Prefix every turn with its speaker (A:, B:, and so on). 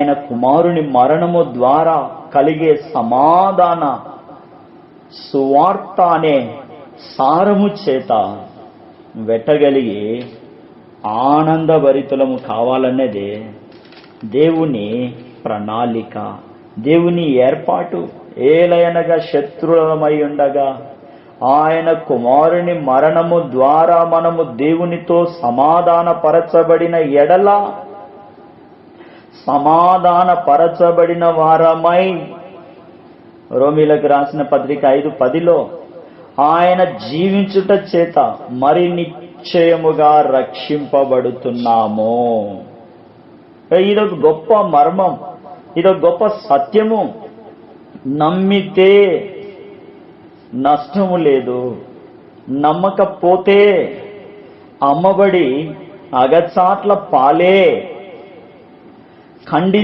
A: ఆయన కుమారుని మరణము ద్వారా కలిగే సమాధాన సువార్త అనే సారము చేత వెట్టగలిగి ఆనందభరితులము కావాలన్నదే దేవుని ప్రణాళిక, దేవుని ఏర్పాటు. ఏలయనగా శత్రులమై ఉండగా ఆయన కుమారుని మరణము ద్వారా మనము దేవునితో సమాధానపరచబడిన ఎడల సమాధానపరచబడిన వారమై, రోమీలకు రాసిన పత్రిక 5:10లో ఆయన జీవించుట చేత మరి నిశ్చయముగా రక్షింపబడుతున్నాము. ఇదొక గొప్ప మర్మం, ఇదొక గొప్ప సత్యము. నమ్మితే నష్టము లేదు, నమ్మకపోతే అమ్మబడి అగచాట్ల పాలే. ఖండించ